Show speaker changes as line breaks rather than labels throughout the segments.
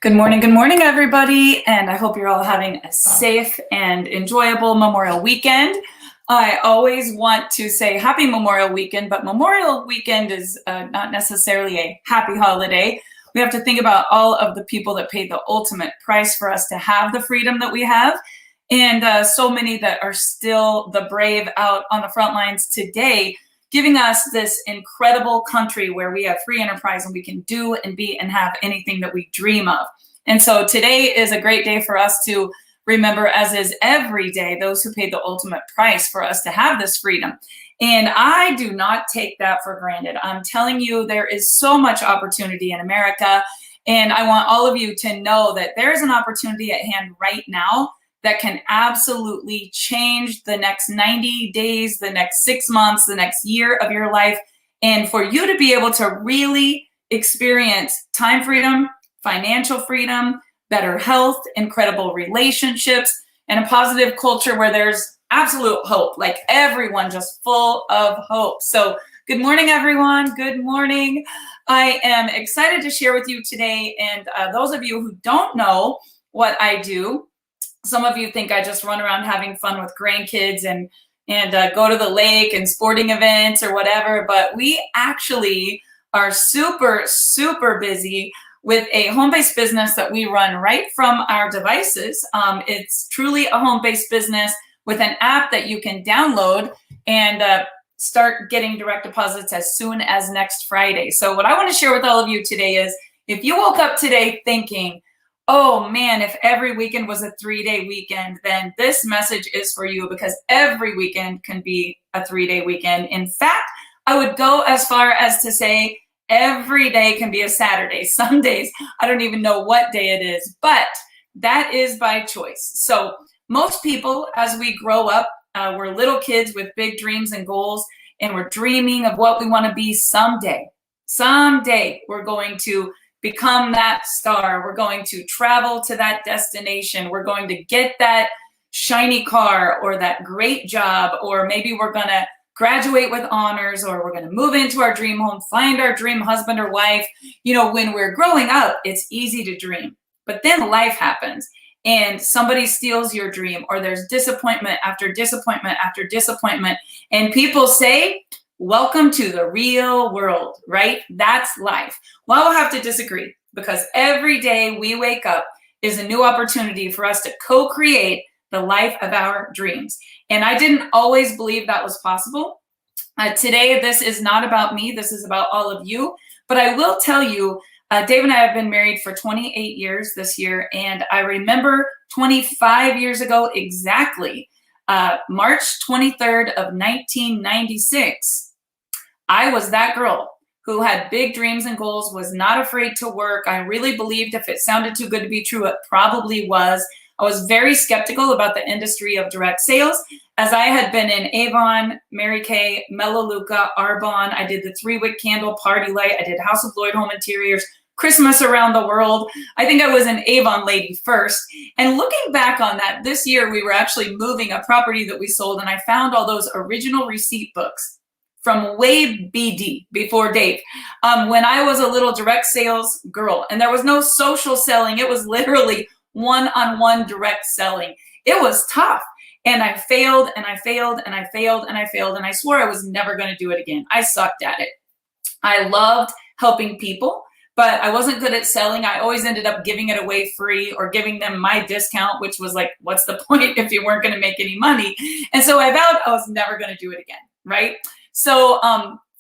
Good morning, everybody, and I hope you're all having a safe and enjoyable Memorial Weekend. I always want to say Happy Memorial Weekend, but Memorial Weekend is not necessarily a happy holiday. We have to think about all of the people that paid the ultimate price for us to have the freedom that we have, and so many that are still the brave out on the front lines today, giving us this incredible country where we have free enterprise and we can do and be and have anything that we dream of. And so today is a great day for us to remember, as is every day, those who paid the ultimate price for us to have this freedom. And I do not take that for granted. I'm telling you, there is so much opportunity in America. And I want all of you to know that there is an opportunity at hand right now that can absolutely change the next 90 days, the next 6 months, the next year of your life. And for you to be able to really experience time freedom, financial freedom, better health, incredible relationships, and a positive culture where there's absolute hope, like everyone just full of hope. So good morning, everyone. Good morning. I am excited to share with you today. And those of you who don't know what I do, some of you think I just run around having fun with grandkids and go to the lake and sporting events or whatever, but we actually are super, super busy with a home-based business that we run right from our devices. It's truly a home-based business with an app that you can download and start getting direct deposits as soon as next Friday. So what I want to share with all of you today is, if you woke up today thinking, oh man, if every weekend was a 3-day weekend, then this message is for you, because every weekend can be a 3-day weekend. In fact, I would go as far as to say every day can be a Saturday. Some days, I don't even know what day it is, but that is by choice. So most people, as we grow up, we're little kids with big dreams and goals, and we're dreaming of what we want to be someday. Someday we're going to become that star. We're going to travel to that destination. We're going to get that shiny car or that great job, or maybe we're going to graduate with honors, or we're going to move into our dream home, find our dream husband or wife. You know, when we're growing up, it's easy to dream, but then life happens and somebody steals your dream, or there's disappointment after disappointment after disappointment. And people say, welcome to the real world, right? That's life. Well, I'll have to disagree, because every day we wake up is a new opportunity for us to co-create the life of our dreams. And I didn't always believe that was possible. Today, this is not about me. This is about all of you. But I will tell you, Dave and I have been married for 28 years this year. And I remember 25 years ago exactly, March 23rd of 1996, I was that girl who had big dreams and goals, was not afraid to work. I really believed if it sounded too good to be true, it probably was. I was very skeptical about the industry of direct sales, as I had been in Avon, Mary Kay, Melaleuca, Arbonne. I did the 3-wick candle party light. I did House of Lloyd Home Interiors, Christmas around the world. I think I was an Avon lady first. And looking back on that, this year we were actually moving a property that we sold, and I found all those original receipt books from way BD, before Dave, when I was a little direct sales girl, and there was no social selling. It was literally one-on-one direct selling. It was tough. And I failed and I failed and I failed and I failed. And I swore I was never going to do it again. I sucked at it. I loved helping people, but I wasn't good at selling. I always ended up giving it away free, or giving them my discount, which was like, what's the point if you weren't going to make any money? And so I vowed I was never going to do it again, right? So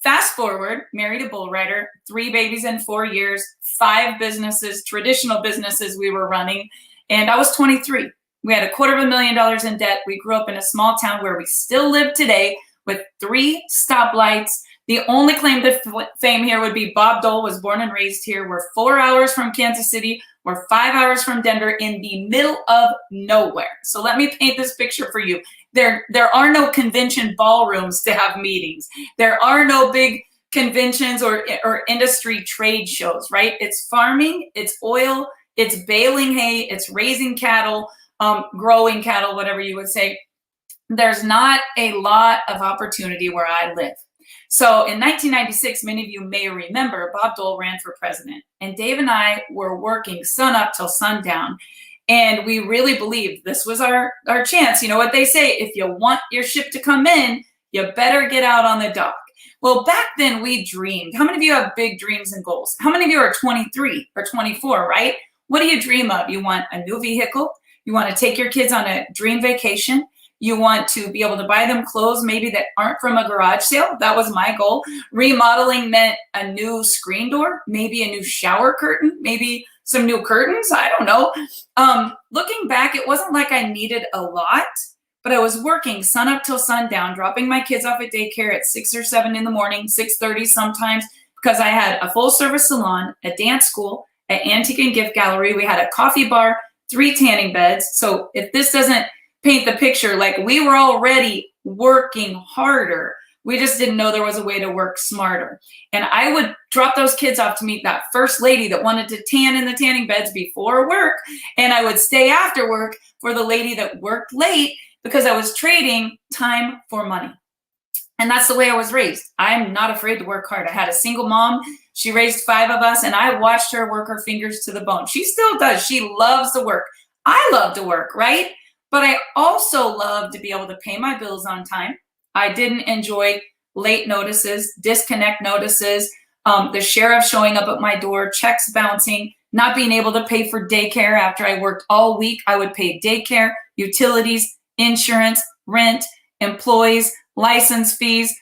fast forward, married a bull rider, 3 babies in 4 years, 5 businesses, traditional businesses we were running. And I was 23. We had $250,000 in debt. We grew up in a small town where we still live today, with 3 stoplights. The only claim to fame here would be Bob Dole was born and raised here. We're 4 hours from Kansas City. We're 5 hours from Denver, in the middle of nowhere. So let me paint this picture for you. There are no convention ballrooms to have meetings. There are no big conventions or industry trade shows, right? It's farming, it's oil, it's baling hay, it's raising cattle, growing cattle, whatever you would say. There's not a lot of opportunity where I live. So in 1996, many of you may remember, Bob Dole ran for president, and Dave and I were working sun up till sundown. And we really believed this was our chance. You know what they say, if you want your ship to come in, you better get out on the dock. Well, back then we dreamed. How many of you have big dreams and goals? How many of you are 23 or 24, right? What do you dream of? You want a new vehicle. You want to take your kids on a dream vacation. You want to be able to buy them clothes maybe that aren't from a garage sale. That was my goal. Remodeling meant a new screen door, maybe a new shower curtain, maybe some new curtains. I don't know. Looking back, it wasn't like I needed a lot, but I was working sun up till sundown, dropping my kids off at daycare at 6 or 7 in the morning, 6:30 sometimes, because I had a full service salon, a dance school, an antique and gift gallery. We had a coffee bar, 3 tanning beds. So if this doesn't paint the picture, like we were already working harder. We just didn't know there was a way to work smarter. And I would drop those kids off to meet that first lady that wanted to tan in the tanning beds before work. And I would stay after work for the lady that worked late because I was trading time for money. And that's the way I was raised. I'm not afraid to work hard. I had a single mom. She raised 5 of us, and I watched her work her fingers to the bone. She still does. She loves to work. I love to work, right? But I also love to be able to pay my bills on time. I didn't enjoy late notices, disconnect notices, the sheriff showing up at my door, checks bouncing, not being able to pay for daycare after I worked all week. I would pay daycare, utilities, insurance, rent, employees, license fees,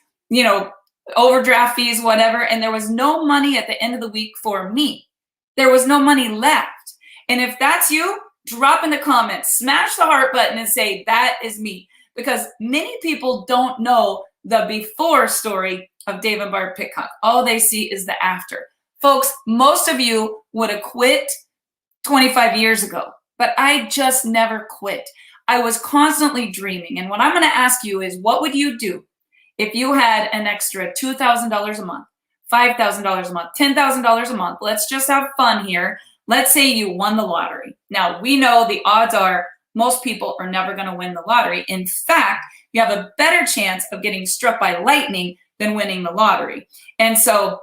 overdraft fees, whatever. And there was no money at the end of the week for me. There was no money left. And if that's you, drop in the comments, smash the heart button and say, that is me. Because many people don't know the before story of Dave and Barb Pitcock. All they see is the after. Folks, most of you would have quit 25 years ago, but I just never quit. I was constantly dreaming. And what I'm going to ask you is, what would you do if you had an extra $2,000 a month, $5,000 a month, $10,000 a month? Let's just have fun here. Let's say you won the lottery. Now, we know the odds are most people are never going to win the lottery. In fact, you have a better chance of getting struck by lightning than winning the lottery. And so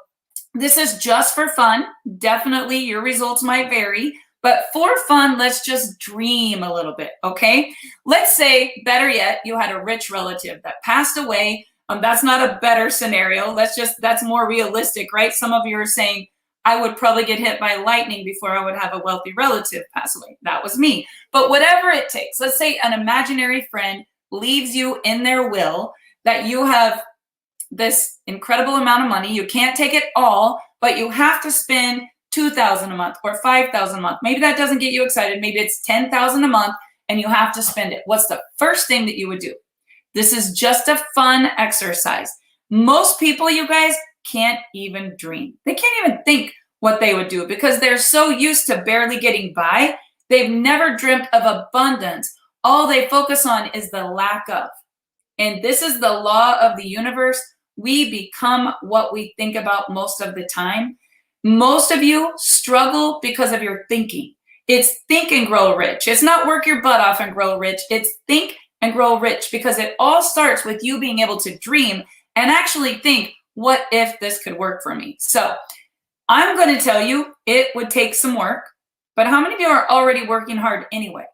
this is just for fun. Definitely your results might vary, but for fun, let's just dream a little bit, okay? Let's say, better yet, you had a rich relative that passed away. That's not a better scenario. That's more realistic, right? Some of you are saying, I would probably get hit by lightning before I would have a wealthy relative pass away. That was me. But whatever it takes, let's say an imaginary friend leaves you in their will that you have this incredible amount of money. You can't take it all, but you have to spend $2,000 a month or $5,000 a month. Maybe that doesn't get you excited. Maybe it's $10,000 a month and you have to spend it. What's the first thing that you would do? This is just a fun exercise. Most people, you guys, can't even dream. They can't even think what they would do because they're so used to barely getting by. They've never dreamt of abundance. All they focus on is the lack of. And this is the law of the universe. We become what we think about most of the time. Most of you struggle because of your thinking. It's think and grow rich. It's not work your butt off and grow rich. It's think and grow rich, because it all starts with you being able to dream and actually think, what if this could work for me? So I'm going to tell you it would take some work, but how many of you are already working hard anyway?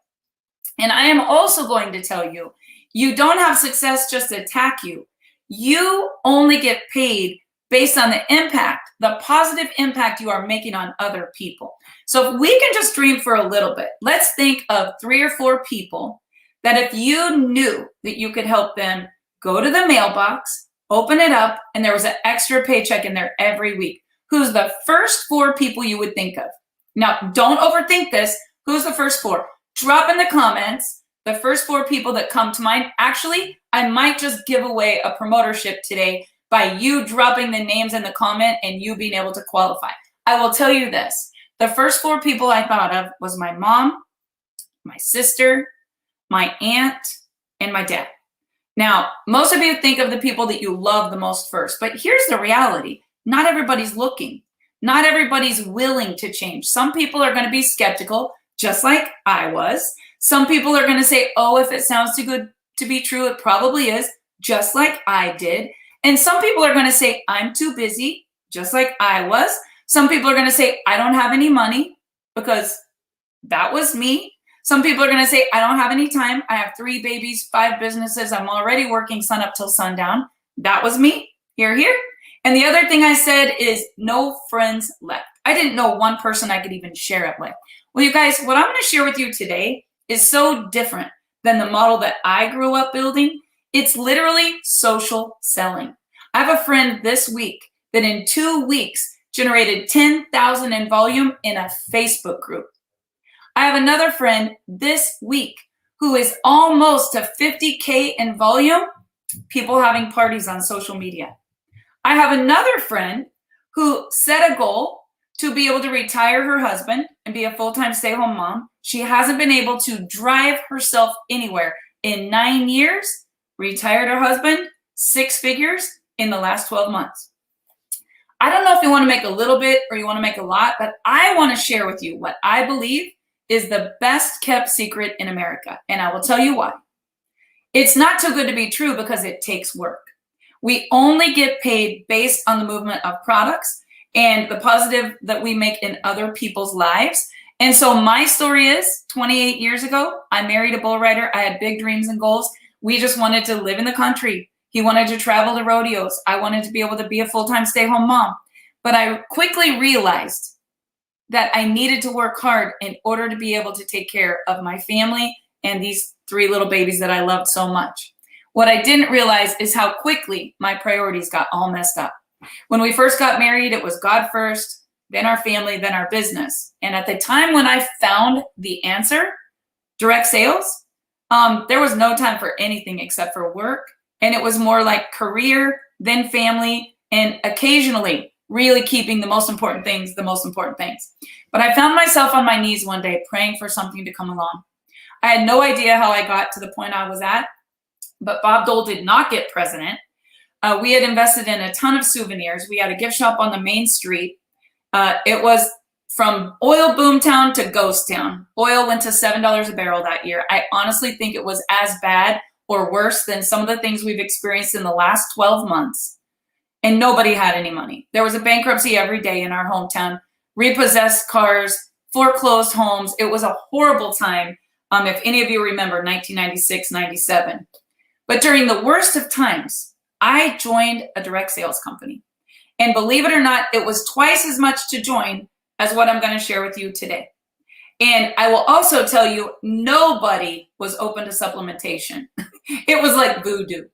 And I am also going to tell you, you don't have success just to attack you. You only get paid based on the impact, the positive impact you are making on other people. So if we can just dream for a little bit, let's think of 3 or 4 people that if you knew that you could help them go to the mailbox, open it up, and there was an extra paycheck in there every week. Who's the first 4 people you would think of? Now, don't overthink this. Who's the first 4? Drop in the comments the first 4 people that come to mind. Actually, I might just give away a promotership today by you dropping the names in the comment and you being able to qualify. I will tell you this. The first 4 people I thought of was my mom, my sister, my aunt, and my dad. Now, most of you think of the people that you love the most first, but here's the reality. Not everybody's looking. Not everybody's willing to change. Some people are going to be skeptical, just like I was. Some people are going to say, oh, if it sounds too good to be true, it probably is, just like I did. And some people are going to say, I'm too busy, just like I was. Some people are going to say, I don't have any money, because that was me. Some people are going to say, I don't have any time. I have 3 babies, 5 businesses. I'm already working sun up till sundown. That was me. Here, here. And the other thing I said is no friends left. I didn't know one person I could even share it with. Well, you guys, what I'm going to share with you today is so different than the model that I grew up building. It's literally social selling. I have a friend this week that in 2 weeks generated 10,000 in volume in a Facebook group. I have another friend this week who is almost to 50K in volume, people having parties on social media. I have another friend who set a goal to be able to retire her husband and be a full-time stay-at-home mom. She hasn't been able to drive herself anywhere. In 9 years, retired her husband, 6 figures in the last 12 months. I don't know if you want to make a little bit or you want to make a lot, but I want to share with you what I believe is the best kept secret in America. And I will tell you why. It's not too good to be true because it takes work. We only get paid based on the movement of products and the positive that we make in other people's lives. And so my story is 28 years ago, I married a bull rider. I had big dreams and goals. We just wanted to live in the country. He wanted to travel to rodeos. I wanted to be able to be a full-time stay-at-home mom. But I quickly realized that I needed to work hard in order to be able to take care of my family and these 3 little babies that I loved so much. What I didn't realize is how quickly my priorities got all messed up. When we first got married, it was God first, then our family, then our business. And at the time when I found the answer, direct sales, there was no time for anything except for work. And it was more like career, then family, and occasionally really keeping the most important things, the most important things. But I found myself on my knees one day praying for something to come along. I had no idea how I got to the point I was at, but Bob Dole did not get president. We had invested in a ton of souvenirs. We had a gift shop on the main street. It was from oil boomtown to ghost town. Oil went to $7 a barrel that year. I honestly think it was as bad or worse than some of the things we've experienced in the last 12 months. And nobody had any money. There was a bankruptcy every day in our hometown, repossessed cars, foreclosed homes. It was a horrible time. If any of you remember 1996, 97. But during the worst of times, I joined a direct sales company. And believe it or not, it was twice as much to join as what I'm going to share with you today. And I will also tell you, nobody was open to supplementation. It was like voodoo.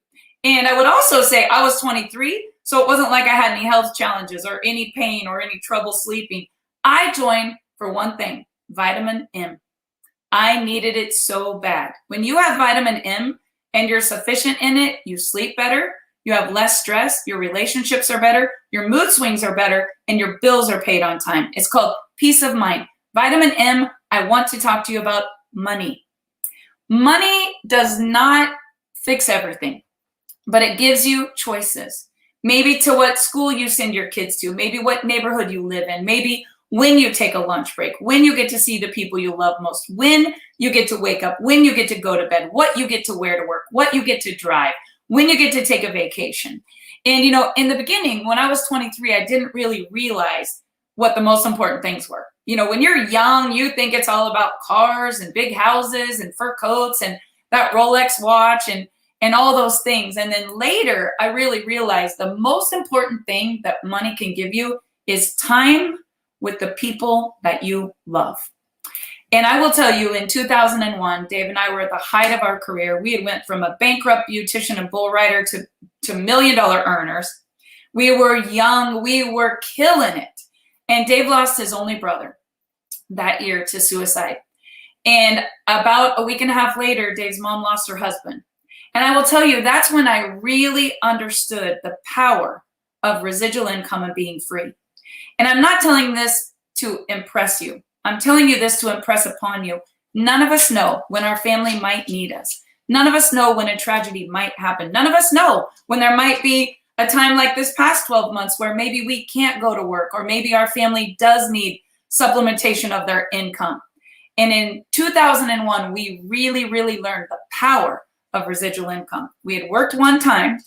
And I would also say I was 23, so it wasn't like I had any health challenges or any pain or any trouble sleeping. I joined for one thing, vitamin M. I needed it so bad. When you have vitamin M and you're sufficient in it, you sleep better, you have less stress, your relationships are better, your mood swings are better, and your bills are paid on time. It's called peace of mind. Vitamin M, I want to talk to you about money. Money does not fix everything, but it gives you choices. Maybe to what school you send your kids to, maybe what neighborhood you live in, maybe when you take a lunch break, when you get to see the people you love most, when you get to wake up, when you get to go to bed, what you get to wear to work, what you get to drive, when you get to take a vacation. And you know, in the beginning, when I was 23, I didn't really realize what the most important things were. You know, when you're young, you think it's all about cars and big houses and fur coats and that Rolex watch and all those things. And then later, I really realized the most important thing that money can give you is time with the people that you love. And I will tell you, in 2001, Dave and I were at the height of our career. We had went from a bankrupt beautician and bull rider to $1 million earners. We were young. We were killing it. And Dave lost his only brother that year to suicide. And about a week and a half later, Dave's mom lost her husband. And I will tell you, that's when I really understood the power of residual income and being free. And I'm not telling this to impress you. I'm telling you this to impress upon you. None of us know when our family might need us. None of us know when a tragedy might happen. None of us know when there might be a time like this past 12 months where maybe we can't go to work, or maybe our family does need supplementation of their income. And in 2001, we really, really learned the power of residual income. We had worked one time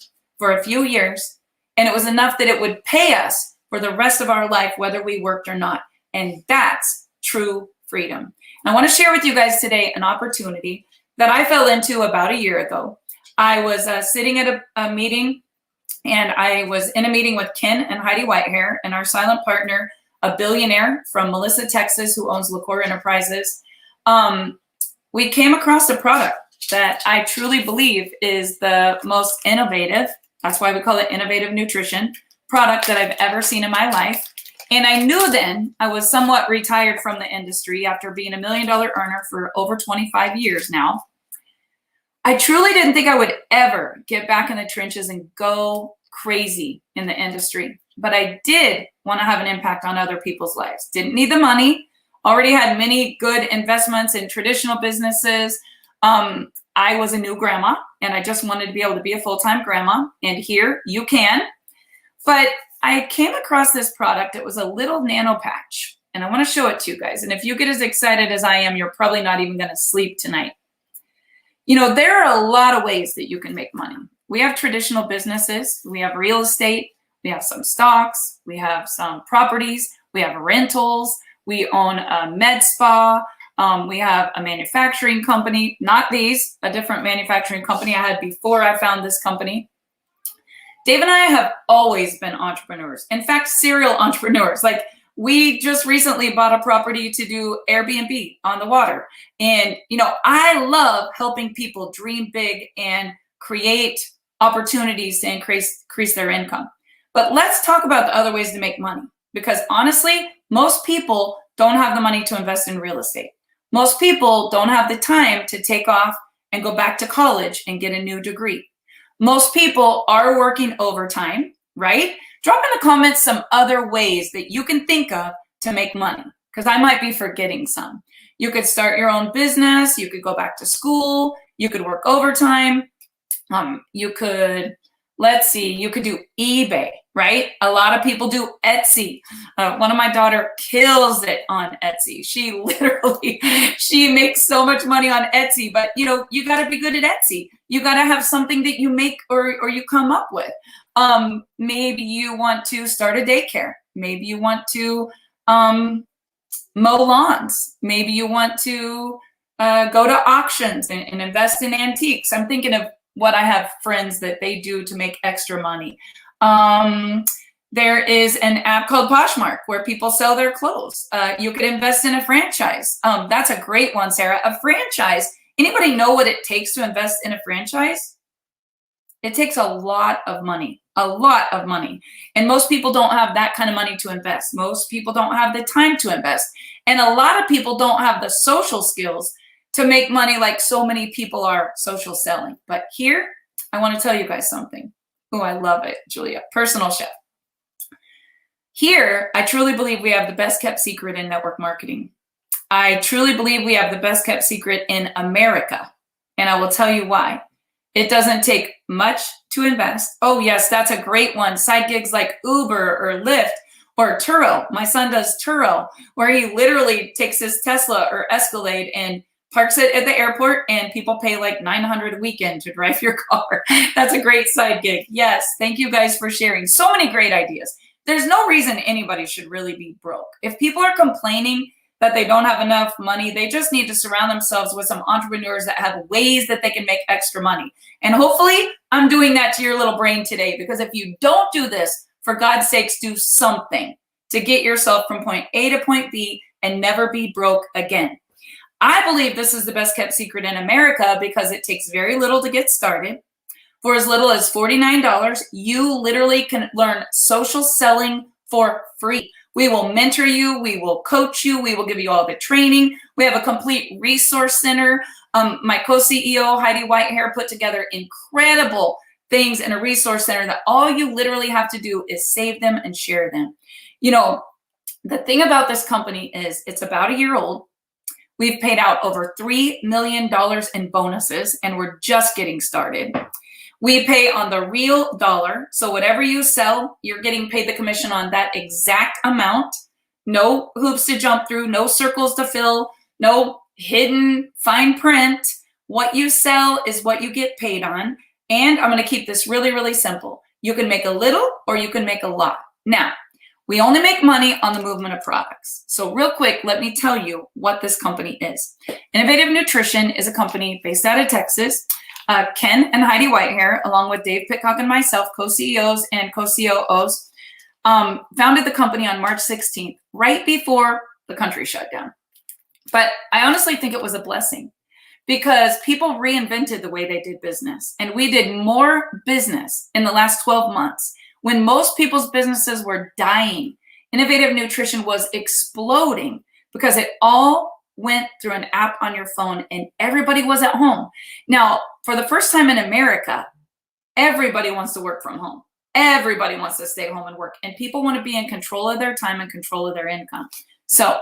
for a few years, and it was enough that it would pay us for the rest of our life, whether we worked or not. And that's true freedom. And I want to share with you guys today an opportunity that I fell into about a year ago. I was sitting at a meeting, and I was in a meeting with Ken and Heidi Whitehair and our silent partner, a billionaire from Melissa, Texas, who owns LaCour Enterprises. We came across a product that I truly believe is the most innovative, that's why we call it innovative nutrition, product that I've ever seen in my life. And I knew then I was somewhat retired from the industry after being $1 million earner for over 25 years now. I truly didn't think I would ever get back in the trenches and go crazy in the industry, but I did want to have an impact on other people's lives. Didn't need the money, already had many good investments in traditional businesses. I was a new grandma, and I just wanted to be able to be a full-time grandma, and here you can. But I came across this product. It was a little nano patch, and I want to show it to you guys. And if you get as excited as I am, you're probably not even going to sleep tonight. You know, there are a lot of ways that you can make money. We have traditional businesses. We have real estate. We have some stocks. We have some properties. We have rentals. We own a med spa. We have a manufacturing company, not these, a different manufacturing company I had before I found this company. Dave and I have always been entrepreneurs. In fact, serial entrepreneurs. Like, we just recently bought a property to do Airbnb on the water. And, you know, I love helping people dream big and create opportunities to increase their income. But let's talk about the other ways to make money. Because honestly, most people don't have the money to invest in real estate. Most people don't have the time to take off and go back to college and get a new degree. Most people are working overtime, right? Drop in the comments some other ways that you can think of to make money, because I might be forgetting some. You could start your own business. You could go back to school. You could work overtime. You could, you could do eBay, right? A lot of people do Etsy. One of my daughter kills it on Etsy. She makes so much money on Etsy, but you know, you got to be good at Etsy. You got to have something that you make or you come up with. Maybe you want to start a daycare. Maybe you want to mow lawns. Maybe you want to go to auctions and invest in antiques. I'm thinking of what I have friends that they do to make extra money. There is an app called Poshmark where people sell their clothes. You could invest in a franchise. That's a great one, Sarah. A franchise. Anybody know what it takes to invest in a franchise? It takes a lot of money, And most people don't have that kind of money to invest. Most people don't have the time to invest. And a lot of people don't have the social skills to make money like so many people are social selling. But here, I want to tell you guys something. Oh, I love it, Julia, personal chef. Here, I truly believe we have the best kept secret in network marketing. I truly believe we have the best kept secret in America. And I will tell you why. It doesn't take much to invest. Oh yes, that's a great one. Side gigs like Uber or Lyft or Turo. My son does Turo, where he literally takes his Tesla or Escalade and parks it at the airport, and people pay like $900 a weekend to drive your car. That's a great side gig. Yes, thank you guys for sharing. So many great ideas. There's no reason anybody should really be broke. If people are complaining that they don't have enough money, they just need to surround themselves with some entrepreneurs that have ways that they can make extra money. And hopefully I'm doing that to your little brain today, because if you don't do this, for God's sakes, do something to get yourself from point A to point B and never be broke again. I believe this is the best kept secret in America because it takes very little to get started. For as little as $49, you literally can learn social selling for free. We will mentor you. We will coach you. We will give you all the training. We have a complete resource center. My co-CEO, Heidi Whitehair, put together incredible things in a resource center that all you literally have to do is save them and share them. You know, the thing about this company is it's about a year old. We've paid out over $3 million in bonuses, and we're just getting started. We pay on the real dollar. So whatever you sell, you're getting paid the commission on that exact amount. No hoops to jump through, no circles to fill, no hidden fine print. What you sell is what you get paid on. And I'm going to keep this really, really simple. You can make a little or you can make a lot. Now, we only make money on the movement of products. So real quick, let me tell you what this company is. Innovative Nutrition is a company based out of Texas. Ken and Heidi Whitehair, along with Dave Pitcock and myself, co-CEOs and co-COOs, founded the company on March 16th, right before the country shut down. But I honestly think it was a blessing because people reinvented the way they did business. And we did more business in the last 12 months when most people's businesses were dying. Innovative Nutrition was exploding because it all went through an app on your phone and everybody was at home. Now, for the first time in America, everybody wants to work from home. Everybody wants to stay home and work, and people want to be in control of their time and control of their income. So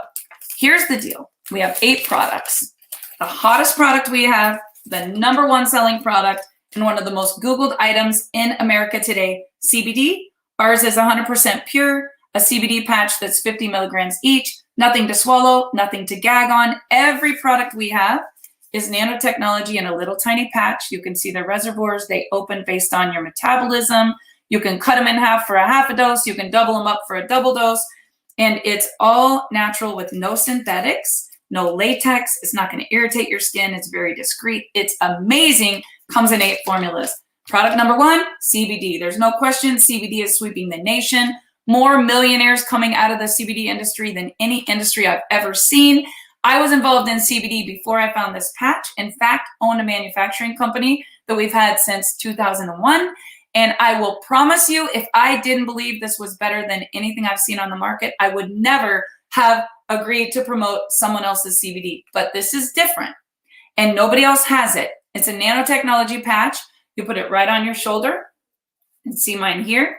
here's the deal. We have 8 products. The hottest product we have, the #1 selling product, and one of the most Googled items in America today, CBD. Ours is 100% pure, a CBD patch that's 50 milligrams each, nothing to swallow, nothing to gag on. Every product we have is nanotechnology in a little tiny patch. You can see the reservoirs. They open based on your metabolism. You can cut them in half for a half a dose. You can double them up for a double dose. And it's all natural with no synthetics, no latex. It's not going to irritate your skin. It's very discreet. It's amazing. Comes in 8 formulas. Product #1, CBD. There's no question CBD is sweeping the nation. More millionaires coming out of the CBD industry than any industry I've ever seen. I was involved in CBD before I found this patch. In fact, owned a manufacturing company that we've had since 2001. And I will promise you, if I didn't believe this was better than anything I've seen on the market, I would never have agreed to promote someone else's CBD. But this is different, and nobody else has it. It's a nanotechnology patch. You put it right on your shoulder. You can see mine here.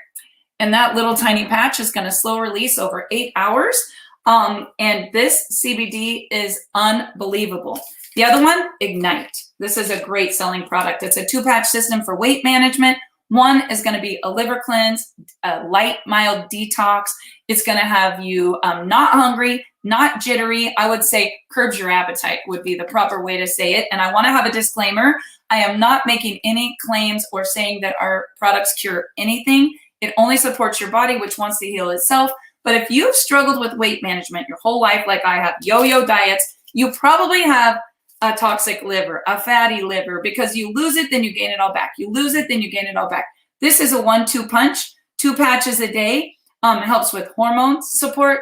And that little tiny patch is going to slow release over 8 hours. And this CBD is unbelievable. The other one, Ignite. This is a great selling product. It's a 2-patch system for weight management. One is going to be a liver cleanse, a light, mild detox. It's going to have you not hungry, not jittery. I would say curbs your appetite would be the proper way to say it. And I want to have a disclaimer. I am not making any claims or saying that our products cure anything. It only supports your body, which wants to heal itself. But if you've struggled with weight management your whole life, like I have, yo-yo diets, you probably have a toxic liver, a fatty liver, because you lose it, then you gain it all back. You lose it, then you gain it all back. This is a 1-2 punch, 2 patches a day. Helps with hormone support,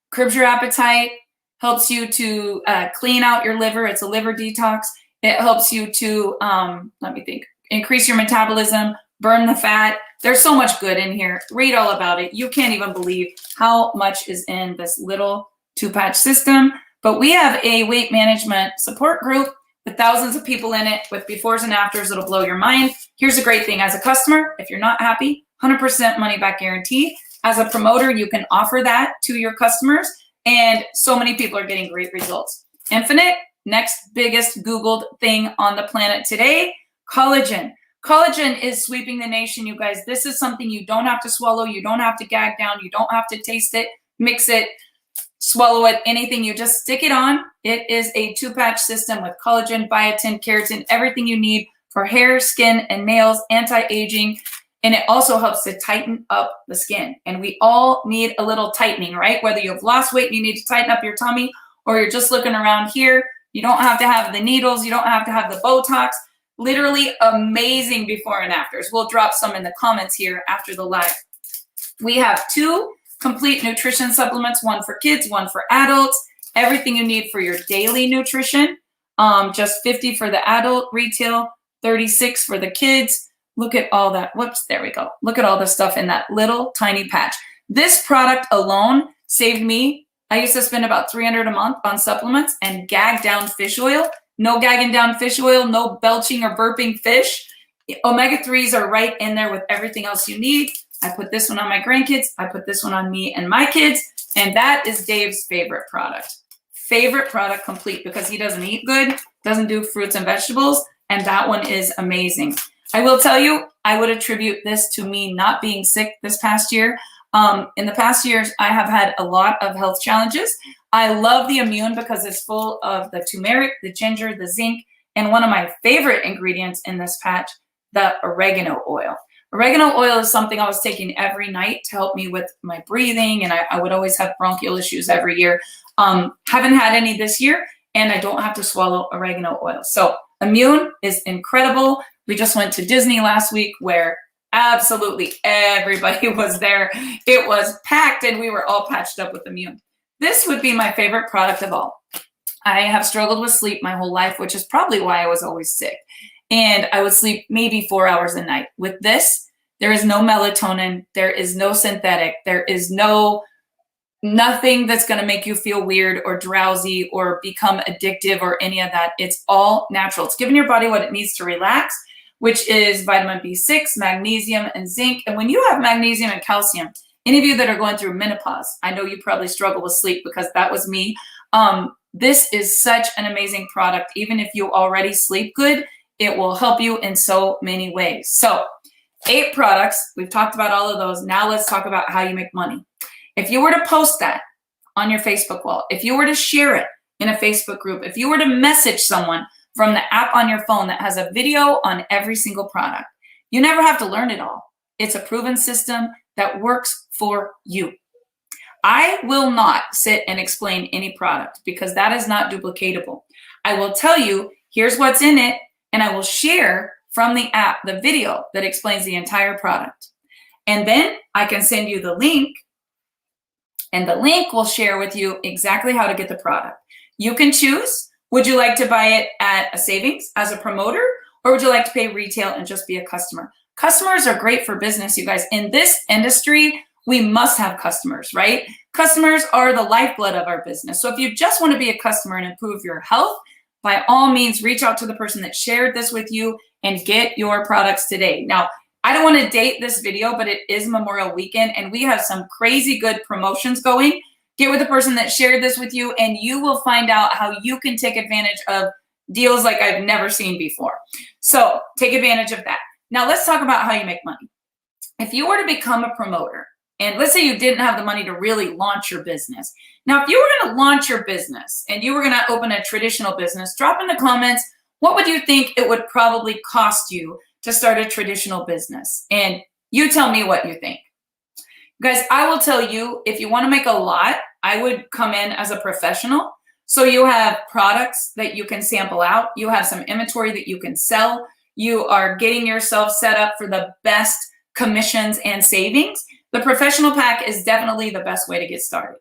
curbs your appetite, helps you to clean out your liver. It's a liver detox. It helps you to, increase your metabolism, burn the fat. There's so much good in here. Read all about it. You can't even believe how much is in this little 2-patch system. But we have a weight management support group with thousands of people in it with befores and afters. It'll blow your mind. Here's a great thing. As a customer, if you're not happy, 100% money back guarantee. As a promoter, you can offer that to your customers. And so many people are getting great results. Infinite, next biggest Googled thing on the planet today, collagen. Collagen is sweeping the nation, you guys. This is something you don't have to swallow. You don't have to gag down. You don't have to taste it, mix it, swallow it, anything. You just stick it on. It is a 2-patch system with collagen, biotin, keratin, everything you need for hair, skin, and nails, anti-aging. And it also helps to tighten up the skin. And we all need a little tightening, right? Whether you've lost weight and you need to tighten up your tummy, or you're just looking around here, you don't have to have the needles. You don't have to have the Botox. Literally amazing before and afters. We'll drop some in the comments here after the live. We have 2 complete nutrition supplements, one for kids, one for adults. Everything you need for your daily nutrition. Just $50 for the adult retail, $36 for the kids. Look at all that. Whoops, there we go. Look at all the stuff in that little tiny patch. This product alone saved me. I used to spend about $300 a month on supplements and gag down fish oil. No gagging down fish oil, no belching or burping fish. Omega-3s are right in there with everything else you need. I put this one on my grandkids. I put this one on me and my kids. And that is Dave's favorite product. Favorite product complete, because he doesn't eat good, doesn't do fruits and vegetables. And that one is amazing. I will tell you, I would attribute this to me not being sick this past year. In the past years, I have had a lot of health challenges. I love the immune because it's full of the turmeric, the ginger, the zinc, And one of my favorite ingredients in this patch, the oregano oil. Oregano oil is something I was taking every night to help me with my breathing, and I would always have bronchial issues every year. Haven't had any this year, and I don't have to swallow oregano oil. So Immune is incredible. We just went to Disney last week where absolutely everybody was there. It was packed, and we were all patched up with Immune. This would be my favorite product of all. I have struggled with sleep my whole life, which is probably why I was always sick. And I would sleep maybe 4 hours a night. With this, there is no melatonin. There is no synthetic. There is nothing that's going to make you feel weird or drowsy or become addictive or any of that. It's all natural. It's giving your body what it needs to relax, which is vitamin B6, magnesium, and zinc. And when you have magnesium and calcium, any of you that are going through menopause, I know you probably struggle with sleep because that was me. This is such an amazing product. Even if you already sleep good, it will help you in so many ways. So 8 products, we've talked about all of those. Now let's talk about how you make money. If you were to post that on your Facebook wall, if you were to share it in a Facebook group, if you were to message someone from the app on your phone that has a video on every single product, you never have to learn it all. It's a proven system that works for you. I will not sit and explain any product because that is not duplicatable. I will tell you, here's what's in it, and I will share from the app the video that explains the entire product. And then I can send you the link, and the link will share with you exactly how to get the product. You can choose, would you like to buy it at a savings as a promoter, or would you like to pay retail and just be a customer? Customers are great for business, you guys. In this industry, we must have customers, right? Customers are the lifeblood of our business. So if you just want to be a customer and improve your health, by all means, reach out to the person that shared this with you and get your products today. Now, I don't want to date this video, but it is Memorial Weekend, and we have some crazy good promotions going. Get with the person that shared this with you, and you will find out how you can take advantage of deals like I've never seen before. So take advantage of that. Now, let's talk about how you make money. If you were to become a promoter, and let's say you didn't have the money to really launch your business. Now, if you were going to launch your business and you were going to open a traditional business, drop in the comments, what would you think it would probably cost you to start a traditional business? And you tell me what you think. Guys, I will tell you, if you want to make a lot, I would come in as a professional. So you have products that you can sample out. You have some inventory that you can sell. You are getting yourself set up for the best commissions and savings. The professional pack is definitely the best way to get started.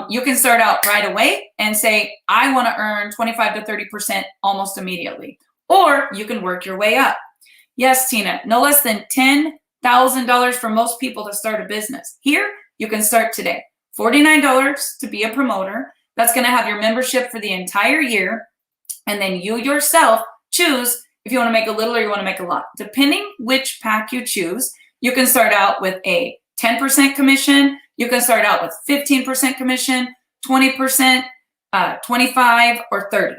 You can start out right away and say, I want to earn 25 to 30% almost immediately. Or you can work your way up. Yes, Tina, no less than $10,000 for most people to start a business. Here, you can start today. $49 to be a promoter. That's going to have your membership for the entire year. And then you yourself choose if you want to make a little or you want to make a lot. Depending which pack you choose, you can start out with a 10% commission. You can start out with 15% commission, 20%, 25, or 30.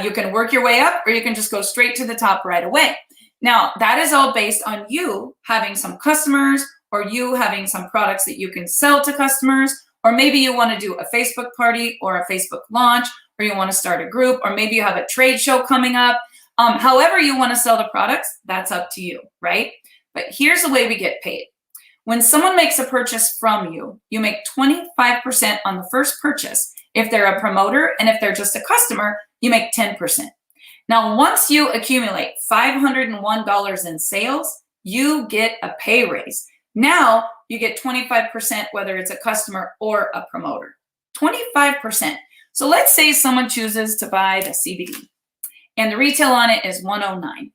You can work your way up, or you can just go straight to the top right away. Now, that is all based on you having some customers, or you having some products that you can sell to customers, or maybe you want to do a Facebook party or a Facebook launch, or you want to start a group, or maybe you have a trade show coming up. However you want to sell the products, that's up to you, right? But here's the way we get paid. When someone makes a purchase from you, you make 25% on the first purchase. If they're a promoter, and if they're just a customer, you make 10%. Now, once you accumulate $501 in sales, you get a pay raise. Now you get 25%, whether it's a customer or a promoter. 25%. So let's say someone chooses to buy the CBD and the retail on it is $109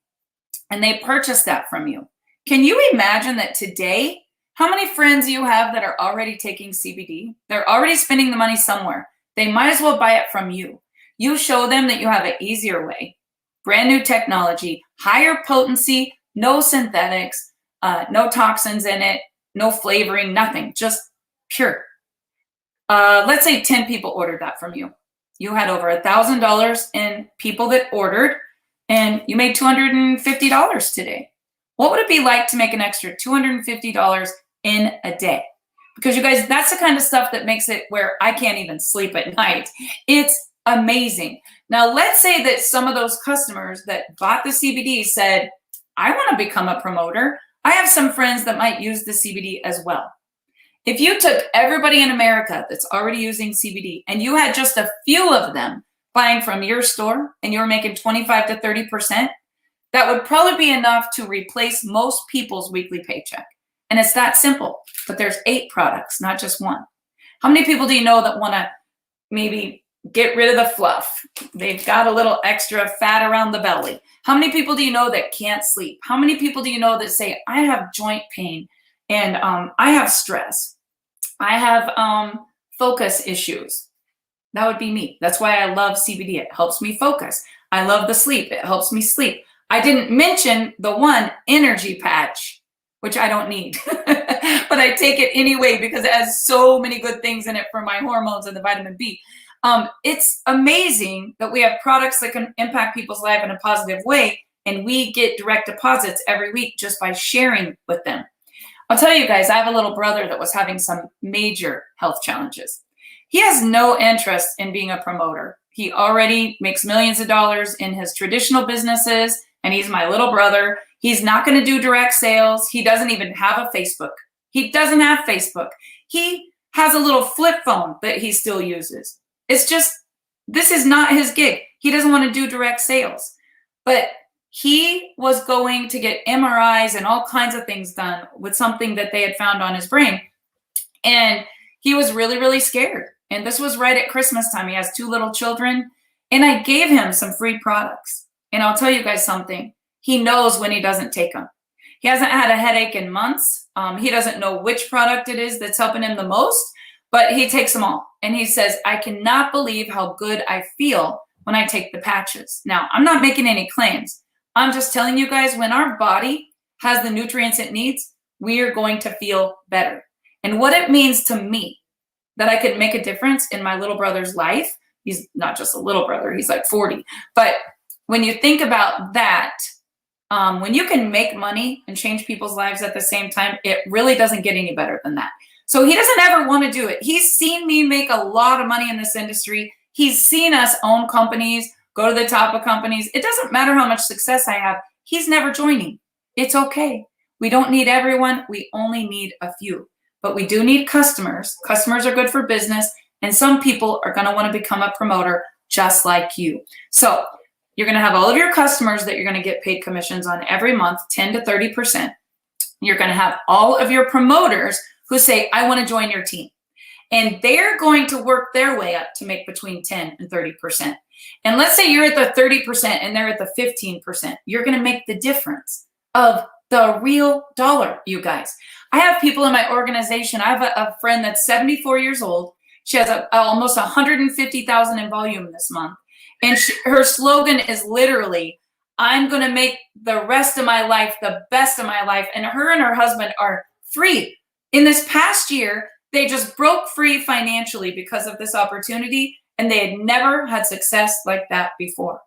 and they purchase that from you. Can you imagine that today, how many friends you have that are already taking CBD? They're already spending the money somewhere. They might as well buy it from you. You show them that you have an easier way. Brand new technology, higher potency, no synthetics, no toxins in it, no flavoring, nothing, just pure. Let's say 10 people ordered that from you. You had over $1,000 in people that ordered, and you made $250 today. What would it be like to make an extra $250 in a day? Because you guys, that's the kind of stuff that makes it where I can't even sleep at night. It's amazing. Now, let's say that some of those customers that bought the CBD said, I want to become a promoter. I have some friends that might use the CBD as well. If you took everybody in America that's already using CBD and you had just a few of them buying from your store and you're making 25 to 30%, that would probably be enough to replace most people's weekly paycheck. And it's that simple, but there's 8 products, not just one. How many people do you know that want to maybe get rid of the fluff? They've got a little extra fat around the belly. How many people do you know that can't sleep? How many people do you know that say, I have joint pain and I have stress. I have focus issues. That would be me. That's why I love CBD. It helps me focus. I love the sleep. It helps me sleep. I didn't mention the one energy patch, which I don't need, but I take it anyway because it has so many good things in it for my hormones and the vitamin B. It's amazing that we have products that can impact people's life in a positive way, and we get direct deposits every week just by sharing with them. I'll tell you guys, I have a little brother that was having some major health challenges. He has no interest in being a promoter. He already makes millions of dollars in his traditional businesses, and he's my little brother. He's not going to do direct sales. He doesn't even have a Facebook. He doesn't have Facebook. He has a little flip phone that he still uses. It's just, this is not his gig. He doesn't want to do direct sales. But he was going to get MRIs and all kinds of things done with something that they had found on his brain. And he was really, really scared. And this was right at Christmas time. He has 2 little children. And I gave him some free products. And I'll tell you guys something. He knows when he doesn't take them. He hasn't had a headache in months. He doesn't know which product it is that's helping him the most, but he takes them all. And he says, I cannot believe how good I feel when I take the patches. Now, I'm not making any claims. I'm just telling you guys, when our body has the nutrients it needs, we are going to feel better. And what it means to me that I could make a difference in my little brother's life. He's not just a little brother, he's like 40. But when you think about that, when you can make money and change people's lives at the same time, it really doesn't get any better than that. So he doesn't ever want to do it. He's seen me make a lot of money in this industry. He's seen us own companies, go to the top of companies. It doesn't matter how much success I have. He's never joining. It's okay. We don't need everyone. We only need a few. But we do need customers. Customers are good for business. And some people are going to want to become a promoter just like you. So you're going to have all of your customers that you're going to get paid commissions on every month, 10 to 30%. You're going to have all of your promoters who say, I want to join your team. And they're going to work their way up to make between 10 and 30%. And let's say you're at the 30% and they're at the 15%. You're going to make the difference of the real dollar, you guys. I have people in my organization. I have a friend that's 74 years old. She has almost 150,000 in volume this month. And her slogan is literally, I'm going to make the rest of my life the best of my life. And her husband are free. In this past year, they just broke free financially because of this opportunity, and they had never had success like that before.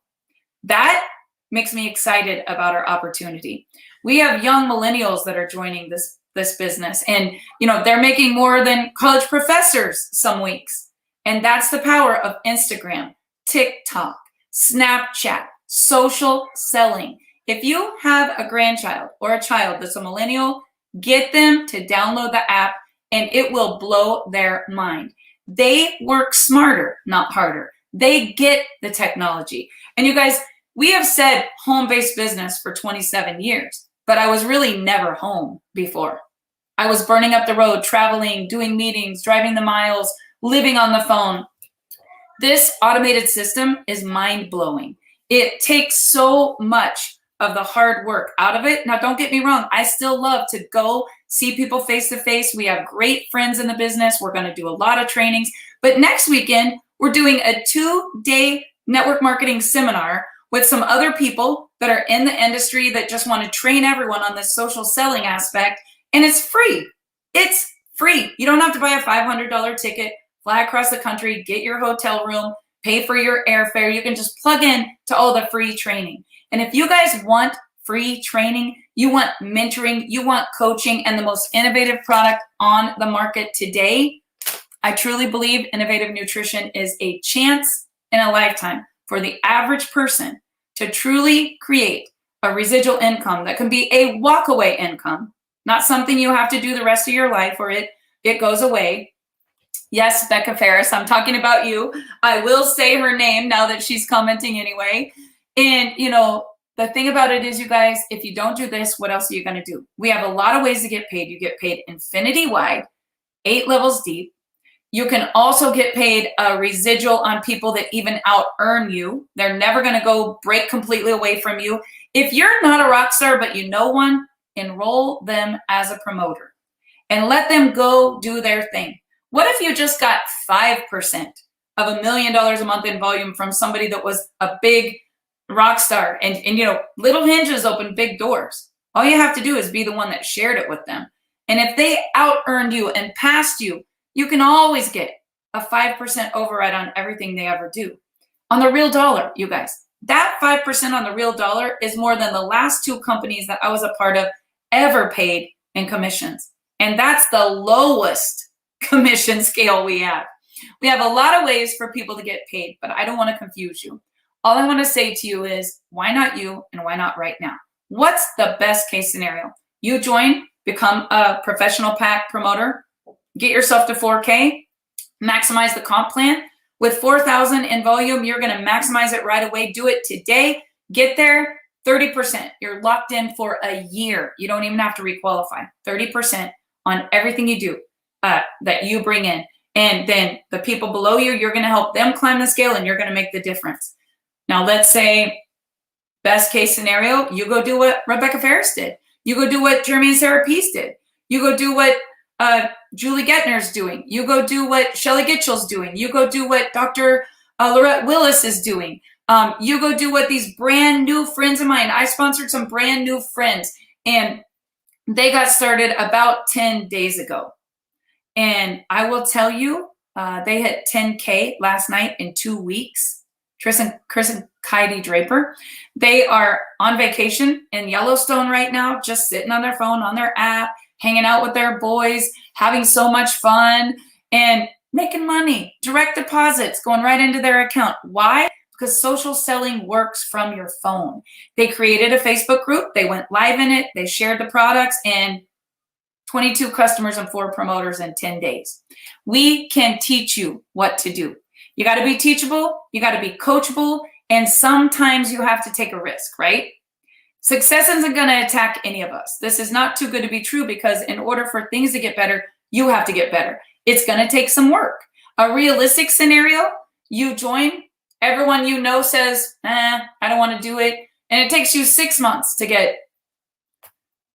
That makes me excited about our opportunity. We have young millennials that are joining this business, and they're making more than college professors some weeks. And that's the power of Instagram, TikTok, Snapchat, social selling. If you have a grandchild or a child that's a millennial, get them to download the app and it will blow their mind. They work smarter, not harder. They get the technology. And you guys, we have said home-based business for 27 years, but I was really never home before. I was burning up the road, traveling, doing meetings, driving the miles, living on the phone. This automated system is mind-blowing. It takes so much of the hard work out of it. Now, don't get me wrong. I still love to go see people face-to-face. We have great friends in the business. We're going to do a lot of trainings. But next weekend, we're doing a 2-day network marketing seminar with some other people that are in the industry that just want to train everyone on this social selling aspect. And it's free. It's free. You don't have to buy a $500 ticket, fly across the country, get your hotel room, pay for your airfare. You can just plug in to all the free training. And if you guys want free training, you want mentoring, you want coaching, and the most innovative product on the market today, I truly believe Innovative Nutrition is a chance in a lifetime for the average person to truly create a residual income that can be a walkaway income, not something you have to do the rest of your life or it goes away. Yes, Becca Ferris, I'm talking about you. I will say her name now that she's commenting anyway. And, you know, the thing about it is, you guys, if you don't do this, what else are you going to do? We have a lot of ways to get paid. You get paid infinity wide, 8 levels deep. You can also get paid a residual on people that even out earn you. They're never going to go break completely away from you. If you're not a rock star, but you know one, enroll them as a promoter and let them go do their thing. What if you just got 5% of $1 million a month in volume from somebody that was a big rock star? And you know, little hinges open big doors. All you have to do is be the one that shared it with them. And if they out earned you and passed you, you can always get a 5% override on everything they ever do. On the real dollar, you guys, that 5% on the real dollar is more than the last 2 companies that I was a part of ever paid in commissions. And that's the lowest commission scale we have. We have a lot of ways for people to get paid, but I don't want to confuse you. All I want to say to you is, why not you and why not right now? What's the best case scenario? You join, become a professional pack promoter, get yourself to 4K, maximize the comp plan. With 4,000 in volume, you're going to maximize it right away. Do it today. Get there, 30%. You're locked in for a year. You don't even have to requalify. 30% on everything you do that you bring in. And then the people below you, you're going to help them climb the scale and you're going to make the difference. Now, let's say best case scenario, you go do what Rebecca Ferris did. You go do what Jeremy and Sarah Peace did. You go do what Julie Gettner's doing. You go do what Shelly Gitchell's doing. You go do what Dr. Lorette Willis is doing. You go do what these brand new friends of mine. I sponsored some brand new friends and they got started about 10 days ago. And I will tell you, they hit 10K last night in 2 weeks. Chris and Heidi Draper. They are on vacation in Yellowstone right now, just sitting on their phone, on their app, hanging out with their boys, having so much fun and making money. Direct deposits going right into their account. Why? Because social selling works from your phone. They created a Facebook group. They went live in it. They shared the products and 22 customers and 4 promoters in 10 days. We can teach you what to do. You got to be teachable. You got to be coachable. And sometimes you have to take a risk, right? Success isn't going to attack any of us. This is not too good to be true because in order for things to get better, you have to get better. It's going to take some work. A realistic scenario, you join, everyone you know says, I don't want to do it. And it takes you 6 months to get.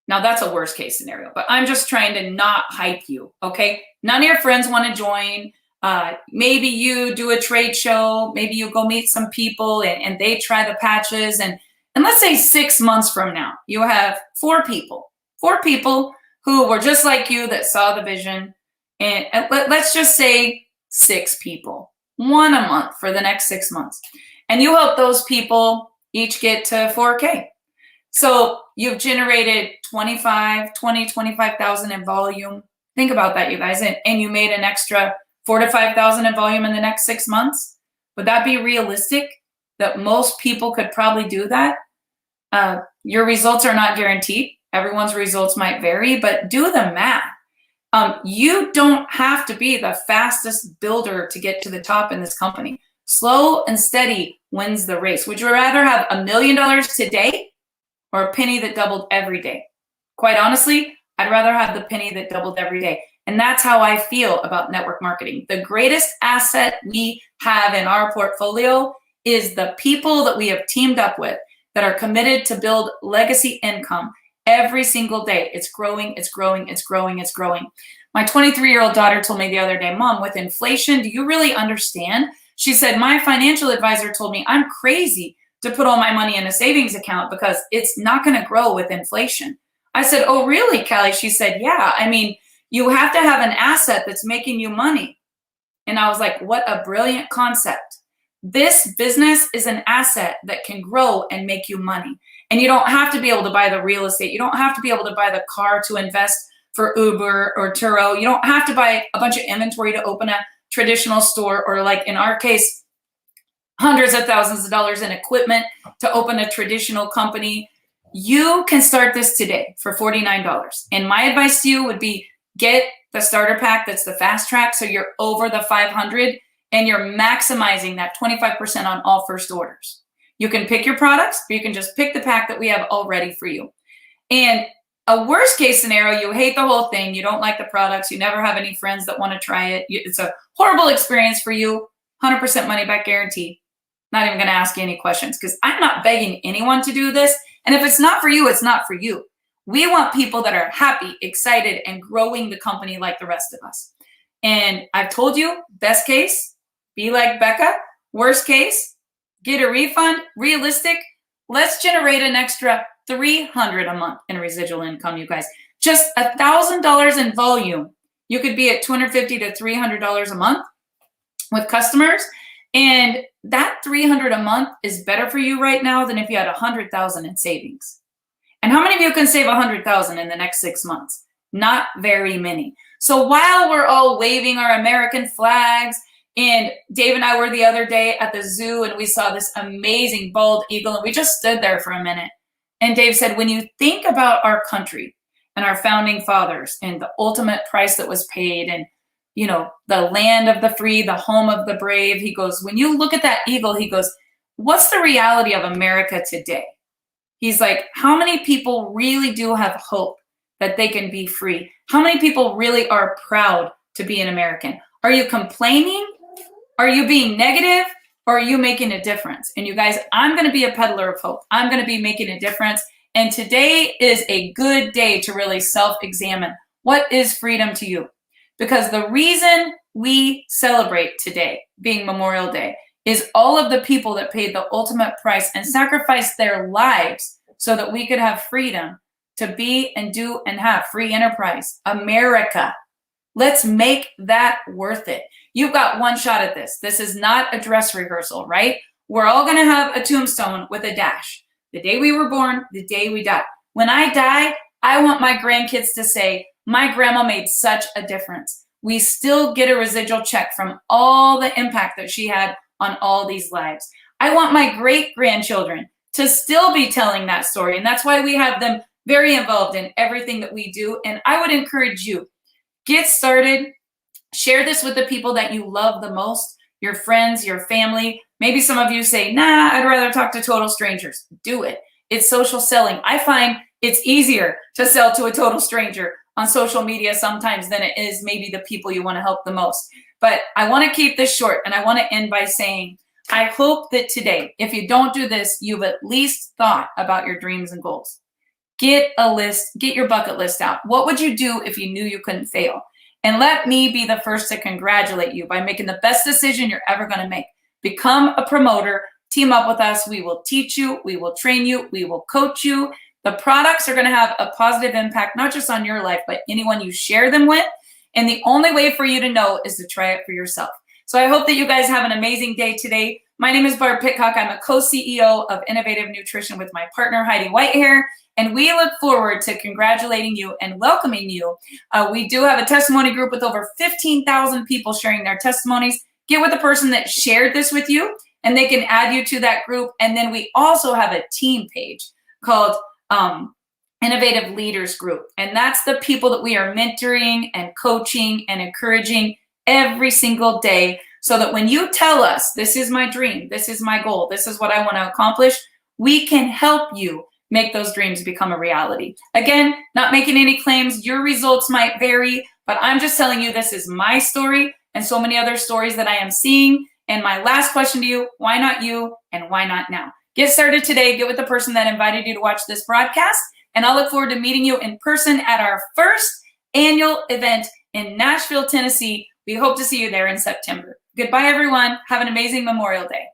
Now that's a worst case scenario, but I'm just trying to not hype you, okay? None of your friends want to join. Maybe you do a trade show. Maybe you go meet some people and they try the patches. And let's say 6 months from now, you have 4 people who were just like you that saw the vision. And let's just say 6 people, 1 a month for the next 6 months. And you help those people each get to 4K. So you've generated 25,000 in volume. Think about that, you guys. And you made an extra 4,000 to 5,000 in volume in the next 6 months. Would that be realistic that most people could probably do that? Your results are not guaranteed. Everyone's results might vary, but do the math. You don't have to be the fastest builder to get to the top in this company. Slow and steady wins the race. Would you rather have $1 million today or a penny that doubled every day? Quite honestly, I'd rather have the penny that doubled every day. And that's how I feel about network marketing. The greatest asset we have in our portfolio is the people that we have teamed up with that are committed to build legacy income every single day. It's growing, it's growing, it's growing, it's growing. My 23-year-old daughter told me the other day, Mom, with inflation, do you really understand? She said, my financial advisor told me I'm crazy to put all my money in a savings account because it's not going to grow with inflation. I said, oh, really, Callie? She said, yeah. I mean, you have to have an asset that's making you money. And I was like, what a brilliant concept. This business is an asset that can grow and make you money. And you don't have to be able to buy the real estate. You don't have to be able to buy the car to invest for Uber or Turo. You don't have to buy a bunch of inventory to open a traditional store, or like in our case, hundreds of thousands of dollars in equipment to open a traditional company. You can start this today for $49. And my advice to you would be get the starter pack. That's the fast track. So you're over the 500 and you're maximizing that 25% on all first orders. You can pick your products, or you can just pick the pack that we have all ready for you. And a worst case scenario, you hate the whole thing. You don't like the products. You never have any friends that want to try it. It's a horrible experience for you. 100% money back guarantee. Not even going to ask you any questions because I'm not begging anyone to do this. And if it's not for you, it's not for you. We want people that are happy, excited, and growing the company like the rest of us. And I've told you, best case, be like Becca. Worst case, get a refund. Realistic, let's generate an extra $300 a month in residual income, you guys. Just $1,000 in volume. You could be at $250 to $300 a month with customers. And that $300 a month is better for you right now than if you had $100,000 in savings. And how many of you can save $100,000 in the next 6 months? Not very many. So while we're all waving our American flags, and Dave and I were the other day at the zoo and we saw this amazing bald eagle and we just stood there for a minute. And Dave said, when you think about our country and our founding fathers and the ultimate price that was paid and, you know, the land of the free, the home of the brave, he goes, when you look at that eagle, he goes, what's the reality of America today? He's like, how many people really do have hope that they can be free? How many people really are proud to be an American? Are you complaining? Are you being negative? Or are you making a difference? And you guys, I'm going to be a peddler of hope. I'm going to be making a difference. And today is a good day to really self-examine. What is freedom to you? Because the reason we celebrate today, being Memorial Day, is all of the people that paid the ultimate price and sacrificed their lives so that we could have freedom to be and do and have free enterprise. America. Let's make that worth it. You've got one shot at this. This is not a dress rehearsal, right? We're all going to have a tombstone with a dash. The day we were born, the day we died. When I die, I want my grandkids to say, my grandma made such a difference. We still get a residual check from all the impact that she had on all these lives. I want my great-grandchildren to still be telling that story. And that's why we have them very involved in everything that we do. And I would encourage you, get started. Share this with the people that you love the most, your friends, your family. Maybe some of you say, nah, I'd rather talk to total strangers. Do it. It's social selling. I find it's easier to sell to a total stranger on social media sometimes than it is maybe the people you want to help the most. But I want to keep this short, and I want to end by saying, I hope that today, if you don't do this, you've at least thought about your dreams and goals. Get a list, get your bucket list out. What would you do if you knew you couldn't fail? And let me be the first to congratulate you by making the best decision you're ever going to make. Become a promoter, team up with us. We will teach you, we will train you, we will coach you. The products are going to have a positive impact, not just on your life, but anyone you share them with. And the only way for you to know is to try it for yourself. So I hope that you guys have an amazing day today. My name is Barb Pitcock. I'm a co-CEO of Innovative Nutrition with my partner, Heidi Whitehair. And we look forward to congratulating you and welcoming you. We do have a testimony group with over 15,000 people sharing their testimonies. Get with the person that shared this with you, and they can add you to that group. And then we also have a team page called Innovative Leaders Group. And that's the people that we are mentoring and coaching and encouraging every single day, so that when you tell us, this is my dream, this is my goal, this is what I want to accomplish, we can help you make those dreams become a reality. Again, not making any claims. Your results might vary, but I'm just telling you this is my story and so many other stories that I am seeing. And my last question to you, why not you and why not now? Get started today. Get with the person that invited you to watch this broadcast. And I'll look forward to meeting you in person at our first annual event in Nashville, Tennessee. We hope to see you there in September. Goodbye, everyone. Have an amazing Memorial Day.